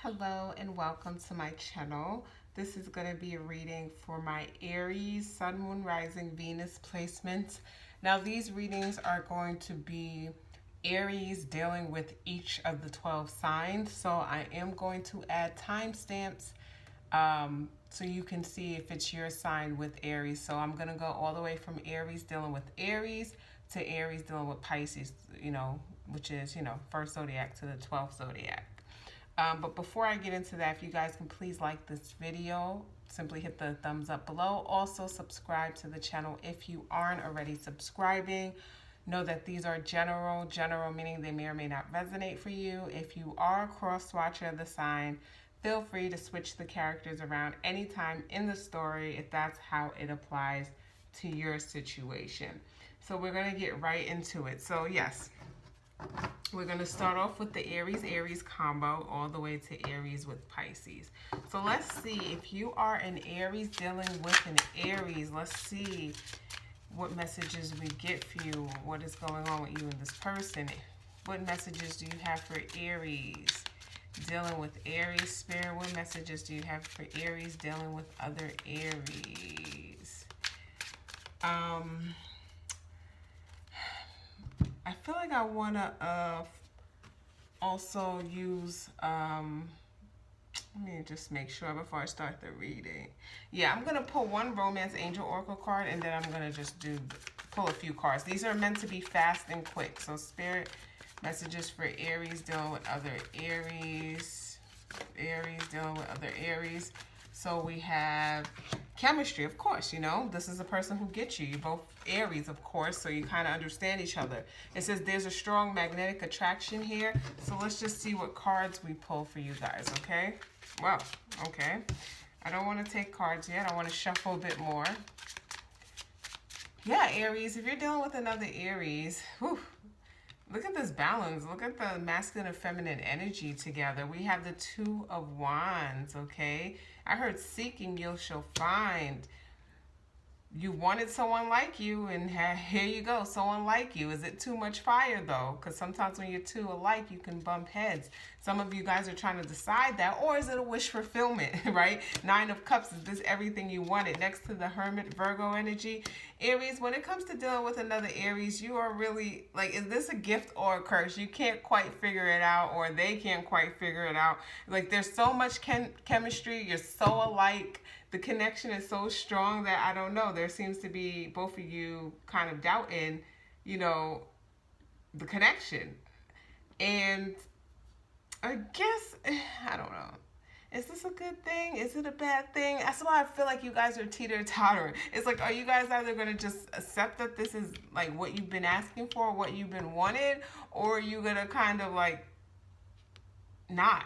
Hello and welcome to my channel. This is going to be a reading for my Aries, Sun, Moon, Rising, Venus placements. Now these readings are going to be Aries dealing with each of the 12 signs. So I am going to add timestamps so you can see if it's your sign with Aries. So I'm going to go all the way from Aries dealing with Aries to Aries dealing with Pisces, which is, first zodiac to the 12th zodiac. But before I get into that, if you guys can please like this video, simply hit the thumbs up below. Also subscribe to the channel if you aren't already subscribing. Know that these are general meaning they may or may not resonate for you. If you are a cross watcher of the sign, feel free to switch the characters around anytime in the story if that's how it applies to your situation. So we're going to get right into it. So yes, we're going to start off with the Aries combo all the way to Aries with Pisces. So let's see if you are an Aries dealing with an Aries. Let's see what messages we get for you. What is going on with you and this person? What messages do you have for Aries dealing with Aries Spirit? What messages do you have for Aries dealing with other Aries? I feel like I want to also use, let me just make sure before I start the reading. Yeah, I'm going to pull one Romance Angel Oracle card, and then I'm going to just pull a few cards. These are meant to be fast and quick. So Spirit, messages for Aries dealing with other Aries. Aries dealing with other Aries. So we have chemistry, of course, this is the person who gets you. You're both Aries, of course, so you kind of understand each other. It says there's a strong magnetic attraction here. So let's just see what cards we pull for you guys, okay? Well, okay. I don't want to take cards yet. I want to shuffle a bit more. Yeah, Aries, if you're dealing with another Aries, whew, look at this balance. Look at the masculine and feminine energy together. We have the Two of Wands, okay? I heard seeking you shall find. You wanted someone like you, and here you go, someone like you. Is it too much fire, though? Because sometimes when you're two alike, you can bump heads. Some of you guys are trying to decide that, or is it a wish fulfillment, right? Nine of Cups, is this everything you wanted? Next to the Hermit, Virgo energy. Aries, when it comes to dealing with another Aries, you are really, like, is this a gift or a curse? You can't quite figure it out, or they can't quite figure it out. Like, there's so much chemistry. You're so alike. The connection is so strong that I don't know. There seems to be both of you kind of doubting, the connection. And I guess, I don't know. Is this a good thing? Is it a bad thing? That's why I feel like you guys are teeter-tottering. It's like, are you guys either going to just accept that this is like what you've been asking for, what you've been wanted, or are you going to kind of like not?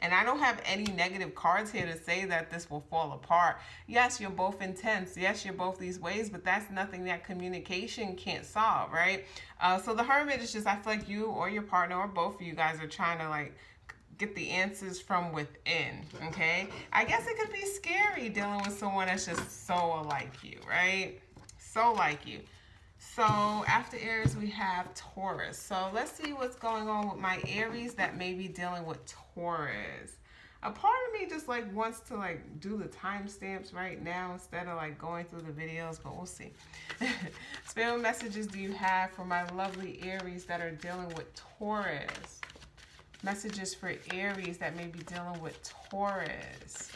And I don't have any negative cards here to say that this will fall apart. Yes, you're both intense. Yes, you're both these ways, but that's nothing that communication can't solve, right? So the Hermit is just, I feel like you or your partner or both of you guys are trying to like get the answers from within, okay? I guess it could be scary dealing with someone that's just so alike you, right? So like you. So after Aries, we have Taurus. So let's see what's going on with my Aries that may be dealing with Taurus. A part of me just like wants to like do the timestamps right now instead of like going through the videos, but we'll see. Spirit messages do you have for my lovely Aries that are dealing with Taurus? Messages for Aries that may be dealing with Taurus.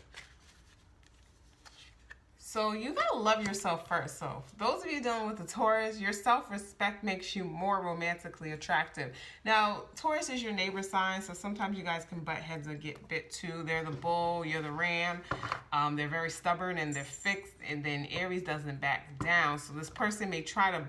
So you gotta love yourself first. So for those of you dealing with the Taurus, your self-respect makes you more romantically attractive. Now, Taurus is your neighbor sign, so sometimes you guys can butt heads or get bit too. They're the bull, you're the ram. They're very stubborn and they're fixed, and then Aries doesn't back down. So this person may try to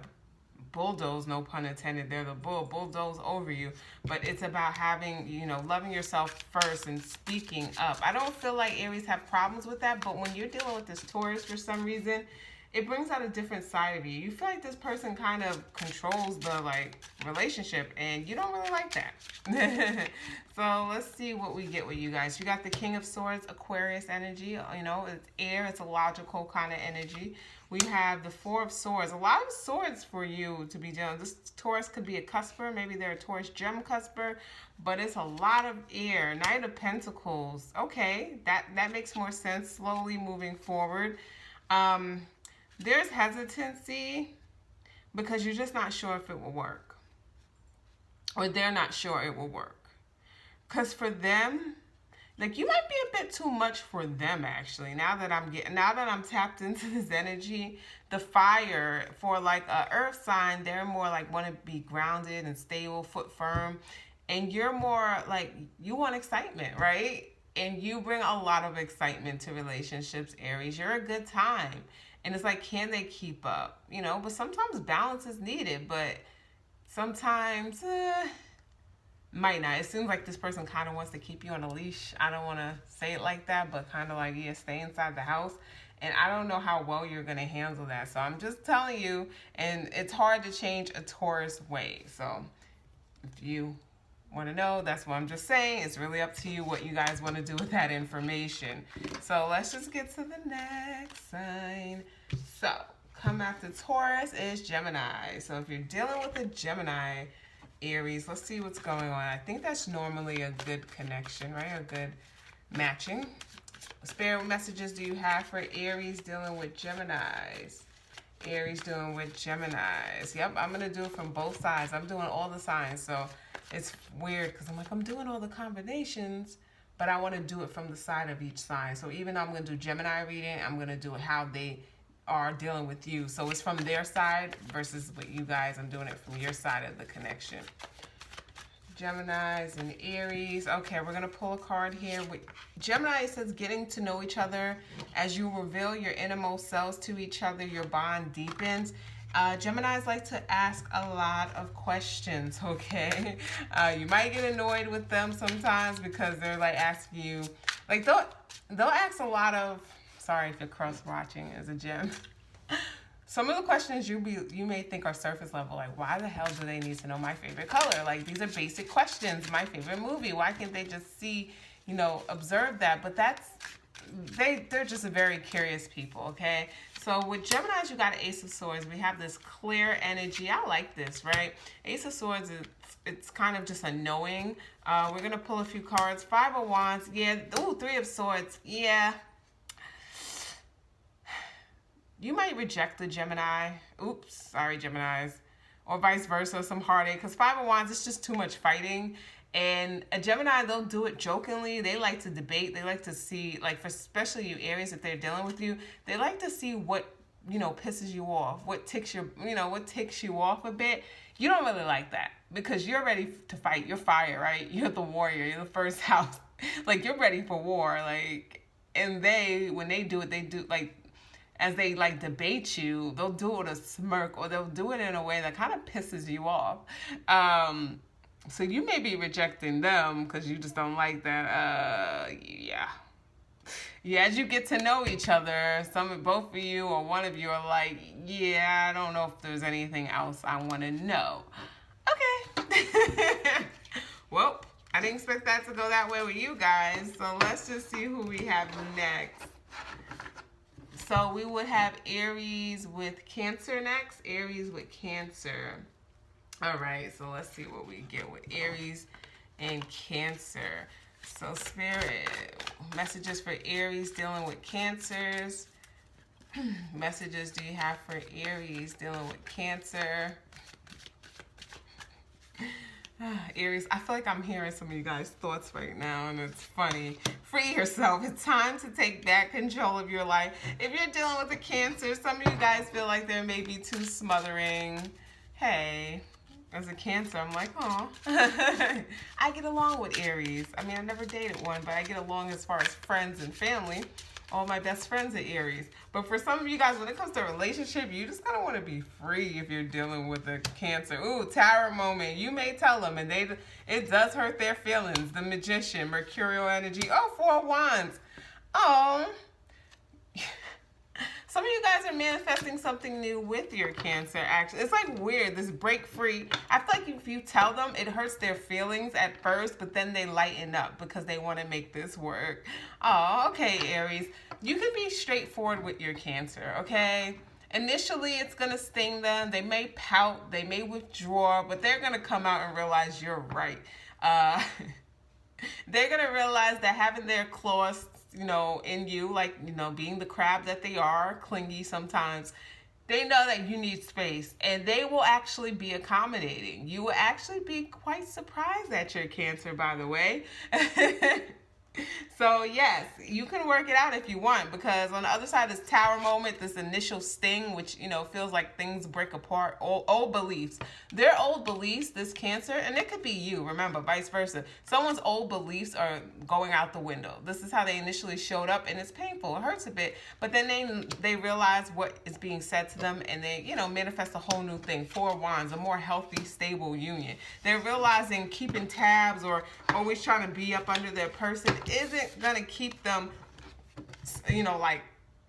bulldoze, no pun intended, they're the bulldoze over you, but it's about having, loving yourself first and speaking up. I don't feel like Aries have problems with that, but when you're dealing with this Taurus for some reason, it brings out a different side of you. You feel like this person kind of controls the like relationship, and you don't really like that. So let's see what we get with you guys. You got the King of Swords, Aquarius energy. You know, it's air. It's a logical kind of energy. We have the Four of Swords. A lot of swords for you to be dealing. This Taurus could be a cusper. Maybe they're a Taurus gem cusper, but it's a lot of air. Knight of Pentacles. Okay, that makes more sense. Slowly moving forward. There's hesitancy because you're just not sure if it will work. Or they're not sure it will work. Because for them, like, you might be a bit too much for them, actually. Now that I'm tapped into this energy, the fire for like a earth sign, they're more like want to be grounded and stable, foot firm. And you're more like, you want excitement, right? And you bring a lot of excitement to relationships, Aries. You're a good time. And it's like, can they keep up? You know, but sometimes balance is needed, but sometimes might not. It seems like this person kind of wants to keep you on a leash. I don't want to say it like that, but kind of like, yeah, stay inside the house. And I don't know how well you're going to handle that. So I'm just telling you, and it's hard to change a Taurus way. So if you want to know, that's what I'm just saying. It's really up to you what you guys want to do with that information. So let's just get to the next sign. So come after Taurus is Gemini. So if you're dealing with a Gemini, Aries, let's see what's going on. I think that's normally a good connection, right? A good matching. Spirit messages do you have for Aries dealing with Geminis? Aries dealing with Geminis. Yep, I'm going to do it from both sides. I'm doing all the signs. So it's weird because I'm like, I'm doing all the combinations, but I want to do it from the side of each sign. So even though I'm going to do Gemini reading, I'm going to do it how they are dealing with you. So it's from their side versus with you guys. I'm doing it from your side of the connection. Geminis and Aries. Okay, we're going to pull a card here. Gemini says getting to know each other. As you reveal your innermost selves to each other, your bond deepens. Geminis like to ask a lot of questions, okay? You might get annoyed with them sometimes because they're like asking you, like they'll ask a lot of, sorry if you're cross-watching as a gem. Some of the questions you may think are surface level, like why the hell do they need to know my favorite color? Like these are basic questions. My favorite movie. Why can't they just see, you know, observe that? But they're just a very curious people, okay? So with Geminis, you got an Ace of Swords. We have this clear energy. I like this, right? Ace of Swords, it's kind of just a knowing. We're going to pull a few cards. Five of Wands. Yeah. Ooh, Three of Swords. Yeah. You might reject the Gemini. Oops, sorry, Geminis. Or vice versa, some heartache. Because Five of Wands, it's just too much fighting. And a Gemini, they'll do it jokingly. They like to debate. They like to see, like, for especially you Aries, if they're dealing with you, they like to see what, you know, pisses you off. What ticks you off a bit. You don't really like that because you're ready to fight. You're fire, right? You're the warrior. You're the first house. Like, you're ready for war. Like, and when they do it, they do, like, as they like debate you, they'll do it with a smirk or they'll do it in a way that kind of pisses you off. So you may be rejecting them because you just don't like that. Yeah, as you get to know each other, both of you or one of you are like, yeah, I don't know if there's anything else I want to know. Okay. Well, I didn't expect that to go that way with you guys. So let's just see who we have next. So we would have Aries with Cancer next. Aries with Cancer. All right, so let's see what we get with Aries and Cancer. So Spirit, messages for Aries dealing with Cancers. Messages do you have for Aries dealing with Cancer? Aries, I feel like I'm hearing some of you guys' thoughts right now, and it's funny. Free yourself. It's time to take back control of your life. If you're dealing with a Cancer, some of you guys feel like they're maybe too smothering. Hey, as a Cancer, I'm like, oh. I get along with Aries. I mean, I never dated one, but I get along as far as friends and family. All my best friends are Aries. But for some of you guys, when it comes to a relationship, you just kind of want to be free if you're dealing with a Cancer. Ooh, Tower moment. You may tell them, and it does hurt their feelings. The Magician, Mercurial energy. Oh, Four of Wands. Oh. Some of you guys are manifesting something new with your Cancer, actually. It's like weird, this break free. I feel like if you tell them, it hurts their feelings at first, but then they lighten up because they want to make this work. Oh, okay, Aries. You can be straightforward with your Cancer, okay? Initially, it's going to sting them. They may pout, they may withdraw, but they're going to come out and realize you're right. They're going to realize that having their claws, in you, like, being the crab that they are, clingy sometimes, they know that you need space, and they will actually be accommodating. You will actually be quite surprised at your Cancer, by the way. So yes, you can work it out if you want, because on the other side, this Tower moment, this initial sting, which, feels like things break apart, old beliefs. Their old beliefs, this Cancer, and it could be you, remember, vice versa. Someone's old beliefs are going out the window. This is how they initially showed up, and it's painful. It hurts a bit, but then they realize what is being said to them, and they, manifest a whole new thing. Four of Wands, a more healthy, stable union. They're realizing keeping tabs or always trying to be up under their person isn't going to keep them, like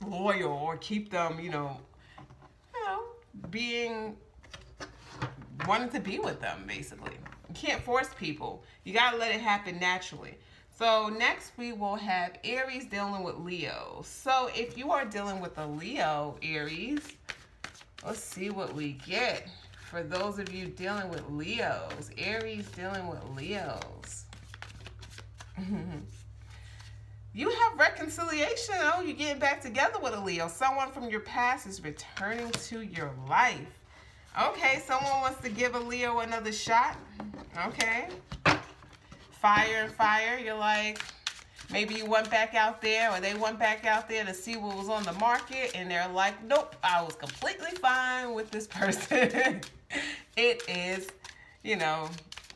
loyal, or keep them, being, wanting to be with them, basically. You can't force people. You got to let it happen naturally. So next we will have Aries dealing with Leo. So if you are dealing with a Leo, Aries, let's see what we get for those of you dealing with Leos. Aries dealing with Leos. You have reconciliation. Oh, you're getting back together with a Leo. Someone from your past is returning to your life. Okay, someone wants to give a Leo another shot. Okay. Fire and fire. You're like, maybe you went back out there, or they went back out there to see what was on the market, and they're like, nope, I was completely fine with this person. It is,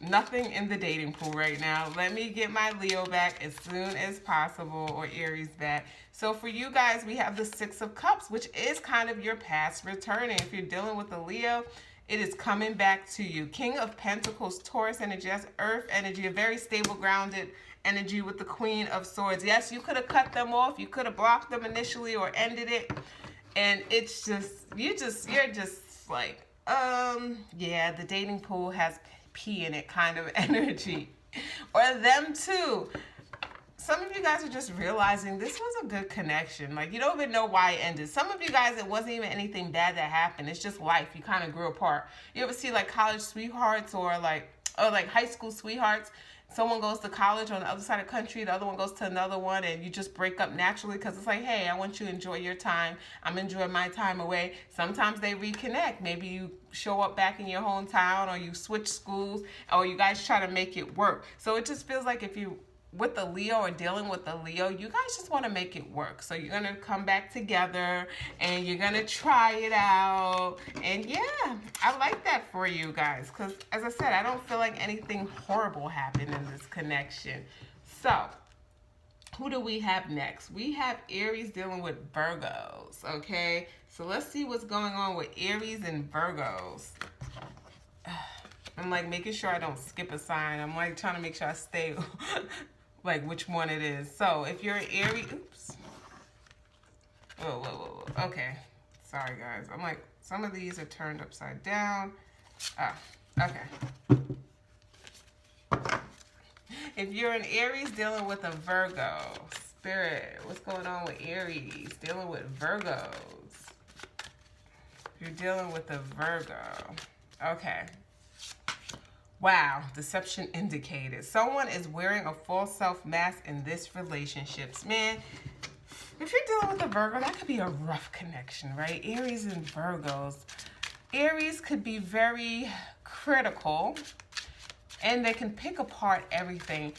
nothing in the dating pool right now. Let me get my Leo back as soon as possible, or Aries back. So for you guys, we have the Six of Cups, which is kind of your past returning. If you're dealing with a Leo, it is coming back to you. King of Pentacles, Taurus energy, that's Earth energy, a very stable, grounded energy with the Queen of Swords. Yes, you could have cut them off. You could have blocked them initially or ended it. And it's just, you're just like, yeah, the dating pool has pee in it kind of energy. Or them too. Some of you guys are just realizing this was a good connection. Like, you don't even know why it ended. Some of you guys, it wasn't even anything bad that happened. It's just life. You kind of grew apart. You ever see like college sweethearts or like high school sweethearts? Someone goes to college on the other side of the country, the other one goes to another one, and you just break up naturally because it's like, hey, I want you to enjoy your time. I'm enjoying my time away. Sometimes they reconnect. Maybe you show up back in your hometown, or you switch schools, or you guys try to make it work. So it just feels like if you with the Leo or dealing with the Leo, you guys just want to make it work. So you're going to come back together and you're going to try it out. And yeah, I like that for you guys. Because as I said, I don't feel like anything horrible happened in this connection. So who do we have next? We have Aries dealing with Virgos. Okay. So let's see what's going on with Aries and Virgos. I'm like making sure I don't skip a sign. I'm like trying to make sure I stay like which one it is. So if you're an Aries, oops. Whoa. Okay. Sorry guys. I'm like, some of these are turned upside down. Ah, okay. If you're an Aries dealing with a Virgo, Spirit, what's going on with Aries dealing with Virgos? If you're dealing with a Virgo, okay. Wow, deception indicated. Someone is wearing a false self mask in this relationship. Man, if you're dealing with a Virgo, that could be a rough connection, right? Aries and Virgos. Aries could be very critical, and they can pick apart everything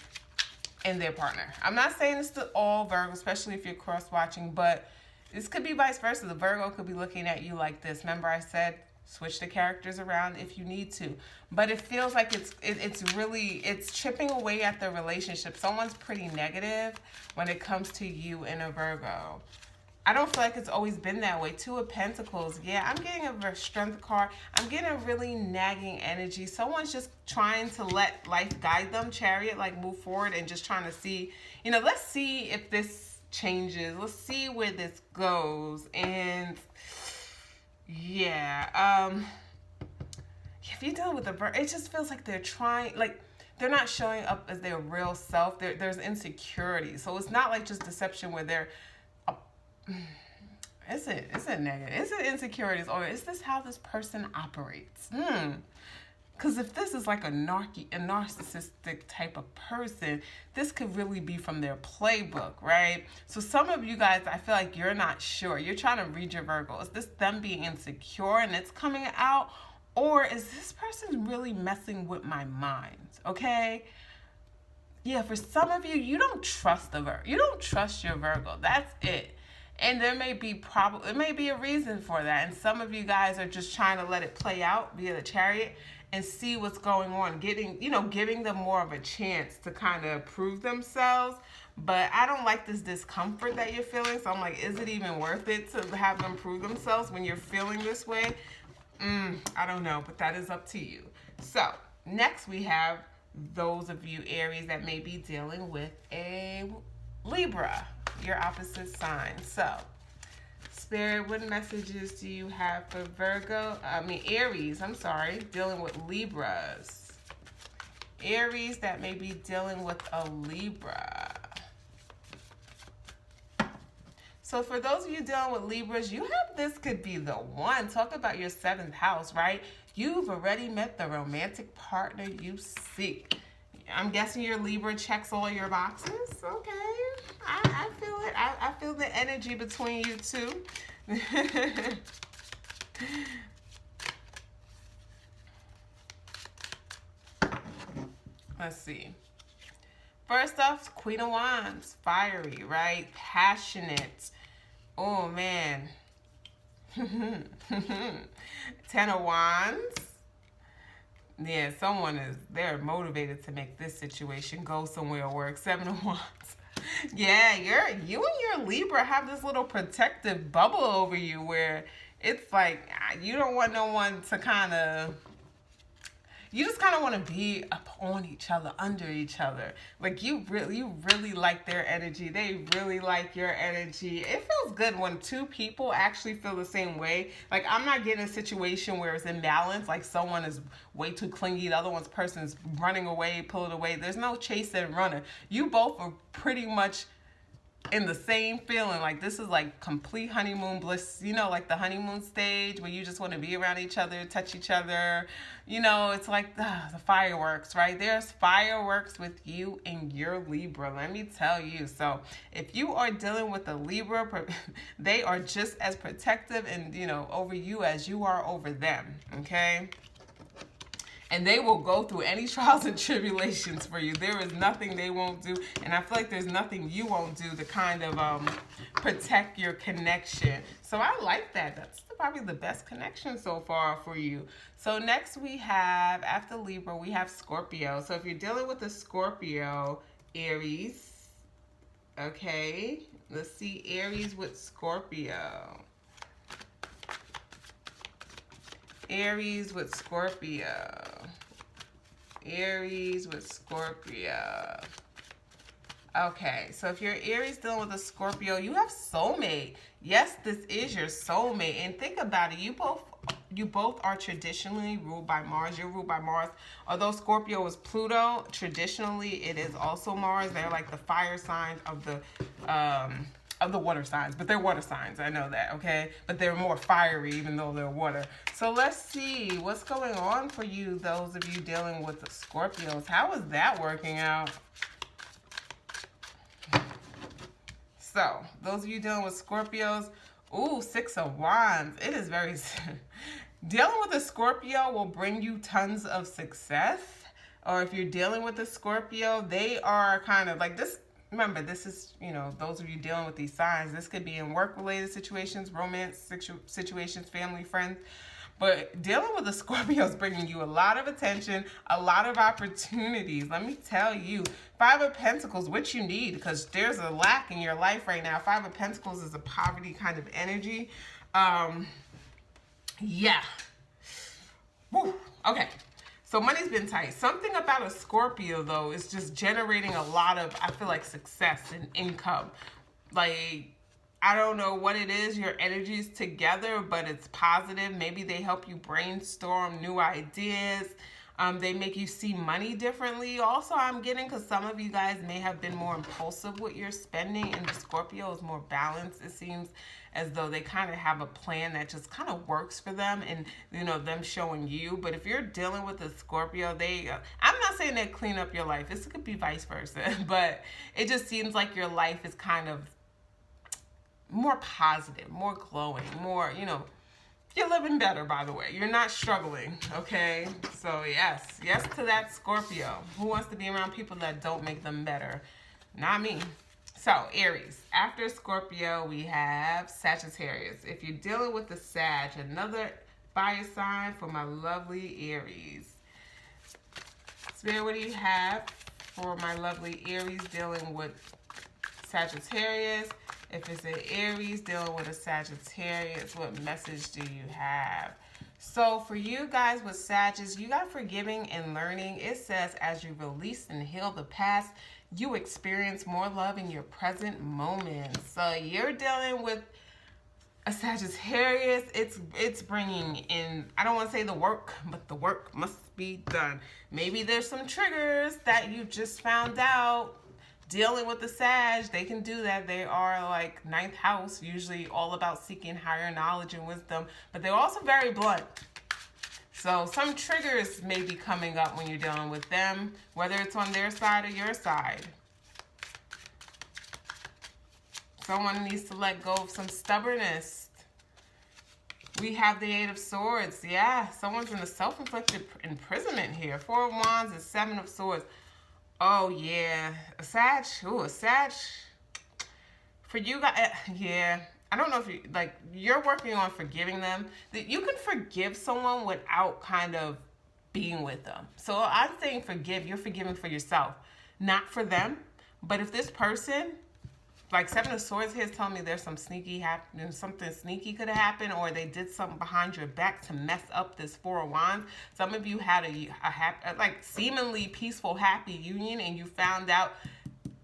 in their partner. I'm not saying this to all Virgos, especially if you're cross-watching, but this could be vice versa. The Virgo could be looking at you like this. Remember I said, switch the characters around if you need to. But it feels like it's chipping away at the relationship. Someone's pretty negative when it comes to you and a Virgo. I don't feel like it's always been that way. Two of Pentacles. Yeah, I'm getting a strength card. I'm getting a really nagging energy. Someone's just trying to let life guide them. Chariot, like move forward and just trying to see, let's see if this changes. Let's see where this goes. And yeah, if you're dealing with a Virgo, it just feels like they're trying, like they're not showing up as their real self. There's insecurity. So it's not like just deception where they're, is it negative? Is it insecurities, or is this how this person operates? Because if this is like a narcissistic type of person, this could really be from their playbook, right? So some of you guys, I feel like you're not sure. You're trying to read your Virgo. Is this them being insecure and it's coming out? Or is this person really messing with my mind, okay? Yeah, for some of you, you don't trust the Virgo. You don't trust your Virgo. That's it. And there may be it may be a reason for that. And some of you guys are just trying to let it play out via the Chariot and see what's going on, giving them more of a chance to kind of prove themselves. But I don't like this discomfort that you're feeling. So I'm like, is it even worth it to have them prove themselves when you're feeling this way? I don't know, but that is up to you. So next we have those of you Aries that may be dealing with a Libra, your opposite sign. So Spirit, what messages do you have for Aries, dealing with Libras. Aries that may be dealing with a Libra. So for those of you dealing with Libras, you have this could be the one. Talk about your 7th house, right? You've already met the romantic partner you seek. I'm guessing your Libra checks all your boxes. Okay, I feel it. I feel the energy between you two. Let's see. First off, Queen of Wands, fiery, right? Passionate. Oh, man. 10 of Wands. Yeah, they're motivated to make this situation go somewhere or work. 7 of Wands. Yeah, you and your Libra have this little protective bubble over you where it's like you don't want no one to you just kind of want to be up on each other, under each other. Like you really like their energy. They really like your energy. It feels good when two people actually feel the same way. Like I'm not getting a situation where it's imbalance, like someone is way too clingy, the other person's running away, pulling away. There's no chase and runner. You both are pretty much in the same feeling. Like this is like complete honeymoon bliss, like the honeymoon stage where you just want to be around each other, touch each other. It's like the fireworks, right? There's fireworks with you and your Libra, let me tell you. So if you are dealing with a Libra, they are just as protective and over you as you are over them, okay? And they will go through any trials and tribulations for you. There is nothing they won't do. And I feel like there's nothing you won't do to kind of protect your connection. So I like that. That's probably the best connection so far for you. So next we have, after Libra, we have Scorpio. So if you're dealing with a Scorpio, Aries, okay, let's see Aries with Scorpio. Aries with Scorpio. Aries with Scorpio. Okay, so if you're Aries dealing with a Scorpio, you have soulmate. Yes, this is your soulmate. And think about it, you both are traditionally ruled by Mars. You're ruled by Mars. Although Scorpio is Pluto, traditionally it is also Mars. They're like the fire signs of the water signs, but they're water signs. I know that, okay? But they're more fiery even though they're water. So let's see what's going on for you, those of you dealing with the Scorpios. How is that working out? So those of you dealing with Scorpios, ooh, 6 of Wands. It is very... Dealing with a Scorpio will bring you tons of success. Or if you're dealing with a Scorpio, they are kind of like this. Remember, this is, those of you dealing with these signs, this could be in work-related situations, romance situations, family, friends. But dealing with a Scorpio is bringing you a lot of attention, a lot of opportunities. Let me tell you, 5 of Pentacles, what you need, because there's a lack in your life right now. 5 of Pentacles is a poverty kind of energy. Yeah. Woo. Okay. So money's been tight. Something about a Scorpio, though, is just generating a lot of, I feel like, success and income. like, I don't know what it is, your energy's together, but it's positive. Maybe they help you brainstorm new ideas. They make you see money differently. Also, I'm getting, because some of you guys may have been more impulsive with your spending, and the Scorpio is more balanced. It seems as though they kind of have a plan that just kind of works for them, and them showing you. But if you're dealing with a Scorpio, I'm not saying they clean up your life. This could be vice versa, but it just seems like your life is kind of more positive, more glowing, more, you're living better, by the way. You're not struggling, okay? So yes to that Scorpio. Who wants to be around people that don't make them better? Not me. So Aries. After Scorpio, we have Sagittarius. If you're dealing with the Sag, another fire sign for my lovely Aries. Spirit, what do you have for my lovely Aries dealing with Sagittarius? If it's an Aries dealing with a Sagittarius, what message do you have? So for you guys with Sagittarius, you got forgiving and learning. It says, as you release and heal the past, you experience more love in your present moment. So you're dealing with a Sagittarius. It's bringing in, I don't want to say the work, but the work must be done. Maybe there's some triggers that you just found out. Dealing with the Sag, they can do that. They are like ninth house, usually all about seeking higher knowledge and wisdom, but they're also very blunt. So some triggers may be coming up when you're dealing with them, whether it's on their side or your side. Someone needs to let go of some stubbornness. We have the Eight of Swords. Yeah, someone's in a self-inflicted imprisonment here. Four of Wands and Seven of Swords. Oh, yeah. A Sag. Ooh, a Sag. For you guys, yeah. I don't know if you're working on forgiving them. That you can forgive someone without kind of being with them. So I'm saying you're forgiving for yourself, not for them. But if this person, like Seven of Swords here is telling me there's something sneaky could have happened, or they did something behind your back to mess up this Four of Wands. Some of you had a seemingly peaceful, happy union, and you found out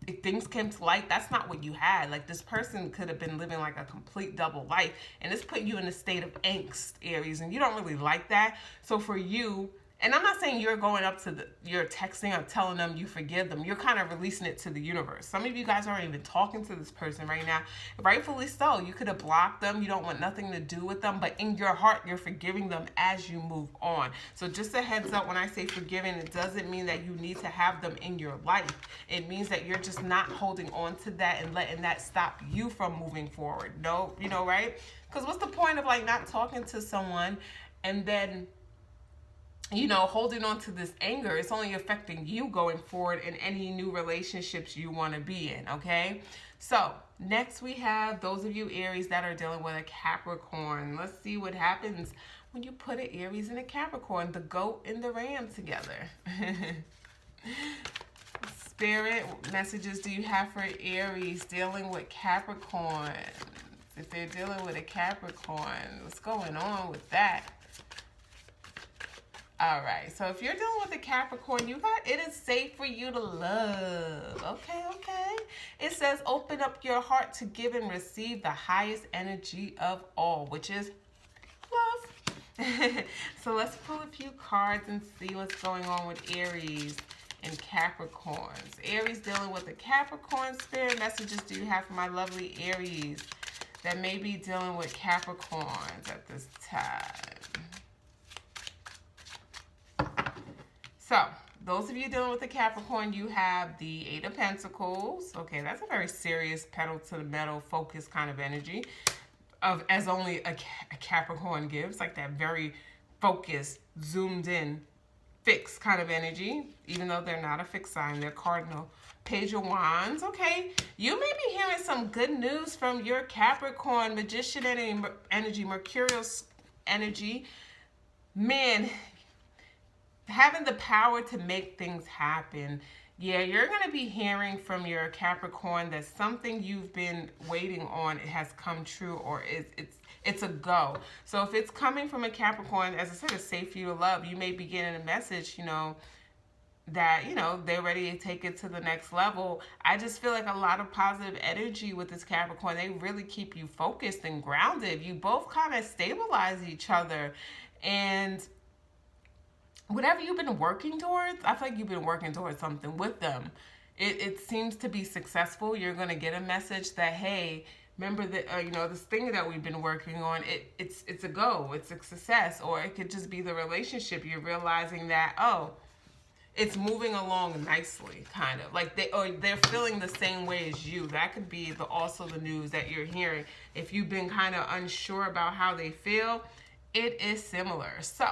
if things came to light, that's not what you had. Like, this person could have been living like a complete double life, and it's put you in a state of angst, Aries, and you don't really like that. So for you, and I'm not saying you're going up to you're texting or telling them you forgive them. You're kind of releasing it to the universe. Some of you guys aren't even talking to this person right now. Rightfully so. You could have blocked them. You don't want nothing to do with them. But in your heart, you're forgiving them as you move on. So just a heads up, when I say forgiving, it doesn't mean that you need to have them in your life. It means that you're just not holding on to that and letting that stop you from moving forward. No, right? Because what's the point of not talking to someone and then holding on to this anger? It's only affecting you going forward in any new relationships you want to be in, okay? So next we have those of you Aries that are dealing with a Capricorn. Let's see what happens when you put an Aries and a Capricorn, the goat and the ram together. Spirit, what messages do you have for Aries dealing with Capricorn? If they're dealing with a Capricorn, what's going on with that? All right, so if you're dealing with a Capricorn, it is safe for you to love. Okay. It says, open up your heart to give and receive the highest energy of all, which is love. So let's pull a few cards and see what's going on with Aries and Capricorns. Aries dealing with a Capricorn. Spirit, messages do you have for my lovely Aries that may be dealing with Capricorns at this time? So, those of you dealing with a Capricorn, you have the Eight of Pentacles. Okay, that's a very serious pedal to the metal focus kind of energy, as only a Capricorn gives, like that very focused, zoomed in, fixed kind of energy, even though they're not a fixed sign, they're cardinal. Page of Wands. Okay, you may be hearing some good news from your Capricorn. Magician energy, Mercurial energy. Man, having the power to make things happen. Yeah, you're going to be hearing from your Capricorn that something you've been waiting on, it has come true, or it's a go. So if it's coming from a Capricorn, as I said, it's safe for you to love. You may be getting a message, that, you know, they're ready to take it to the next level. I just feel like a lot of positive energy with this Capricorn. They really keep you focused and grounded. You both kind of stabilize each other. And whatever you've been working towards, I feel like you've been working towards something with them. It seems to be successful. You're going to get a message that, hey, remember that, you know, this thing that we've been working on, it's a go, it's a success. Or it could just be the relationship. You're realizing that, oh, it's moving along nicely, kind of. Like they're feeling the same way as you. That could be also the news that you're hearing. If you've been kind of unsure about how they feel, it is similar. So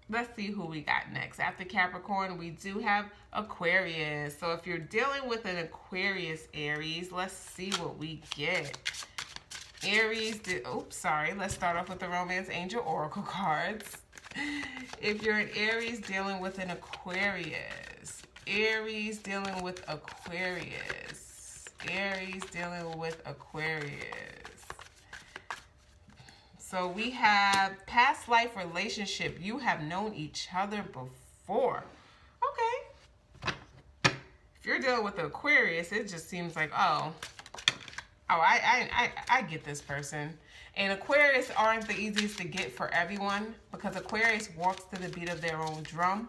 let's see who we got next. After Capricorn, we do have Aquarius. So if you're dealing with an Aquarius, Aries, let's see what we get. Aries, let's start off with the Romance Angel Oracle cards. If you're an Aries dealing with an Aquarius, Aries dealing with Aquarius, Aries dealing with Aquarius. So we have past life relationship. You have known each other before. Okay. If you're dealing with the Aquarius, it just seems like, I get this person. And Aquarius aren't the easiest to get for everyone because Aquarius walks to the beat of their own drum.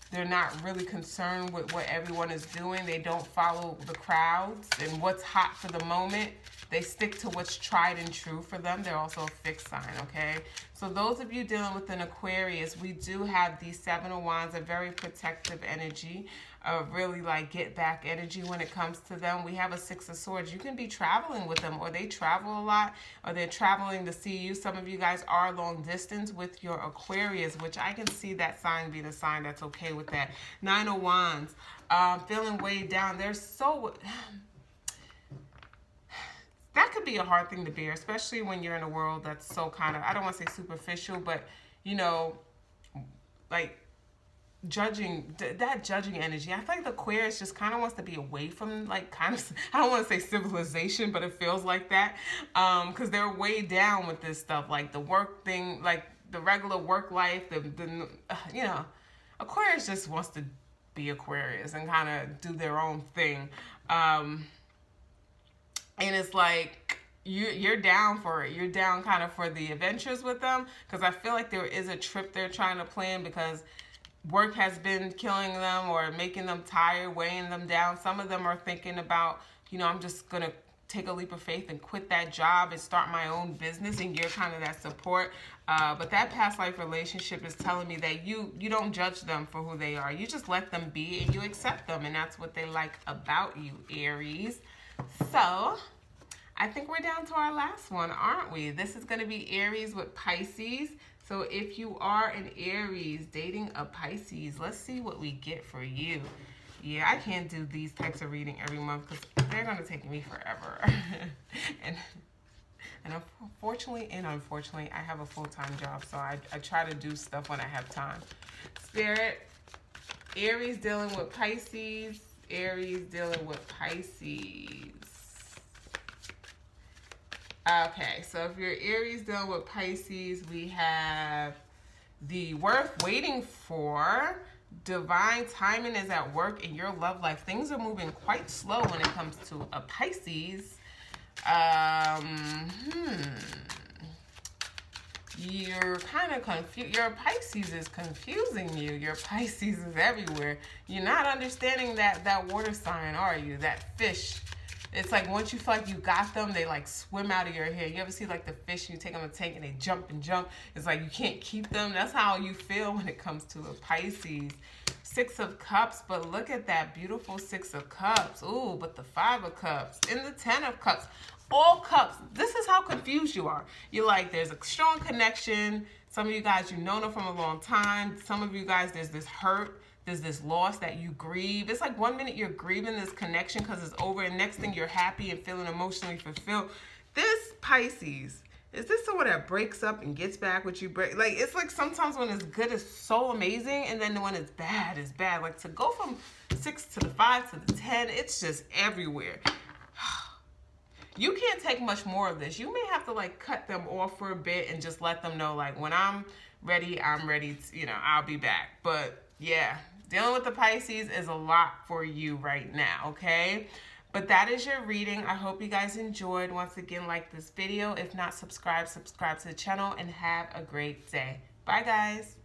They're not really concerned with what everyone is doing. They don't follow the crowds and what's hot for the moment. They stick to what's tried and true for them. They're also a fixed sign, okay? So those of you dealing with an Aquarius, we do have the Seven of Wands, a very protective energy, a really like get back energy when it comes to them. We have a Six of Swords. You can be traveling with them, or they travel a lot, or they're traveling to see you. Some of you guys are long distance with your Aquarius, which I can see that sign being a sign that's okay with that. Nine of Wands, feeling weighed down. They're so... That could be a hard thing to bear, especially when you're in a world that's so kind of, I don't want to say superficial, but, you know, like judging, that judging energy. I feel like the Aquarius just kind of wants to be away from, like, kind of, I don't want to say civilization, but it feels like that, because they're way down with this stuff, like the work thing, like the regular work life, you know, Aquarius just wants to be Aquarius and kind of do their own thing. And it's like, you're down for it. You're down kind of for the adventures with them. Because I feel like there is a trip they're trying to plan because work has been killing them or making them tired, weighing them down. Some of them are thinking about, you know, I'm just going to take a leap of faith and quit that job and start my own business. And you're kind of that support. But that past life relationship is telling me that you don't judge them for who they are. You just let them be and you accept them. And that's what they like about you, Aries. So, I think we're down to our last one, aren't we? This is going to be Aries with Pisces. So, if you are an Aries dating a Pisces, let's see what we get for you. Yeah, I can't do these types of reading every month because they're going to take me forever. and unfortunately, I have a full-time job, so I try to do stuff when I have time. Spirit, Aries dealing with Pisces. Aries dealing with Pisces. Okay, so if you're Aries dealing with Pisces, we have the worth waiting for. Divine timing is at work in your love life. Things are moving quite slow when it comes to a Pisces. You're kind of confused. Your Pisces is confusing you. Your Pisces is everywhere. You're not understanding that water sign, are you? That fish. It's like once you feel like you got them, they like swim out of your hair. You ever see like the fish, you take them in a tank and they jump and jump. It's like you can't keep them. That's how you feel when it comes to a Pisces. Six of Cups, but look at that beautiful Six of Cups. Ooh, but the Five of Cups and the Ten of Cups. All cups. This is how confused you are. You're like, there's a strong connection. Some of you guys, you've known them from a long time. Some of you guys, there's this hurt. There's this loss that you grieve. It's like 1 minute you're grieving this connection because it's over, and next thing you're happy and feeling emotionally fulfilled. This Pisces, is this someone that breaks up and gets back what you break? Like, it's like sometimes when it's good, it's so amazing, and then when it's bad, it's bad. Like, to go from 6 to the 5 to the 10, it's just everywhere. You can't take much more of this. You may have to like cut them off for a bit and just let them know, like, when I'm ready, to, you know, I'll be back. But yeah, Dealing with the Pisces is a lot for you right now, okay? But that is your reading. I hope you guys enjoyed. Once again, like this video. If not, subscribe to the channel, and have a great day. Bye, guys.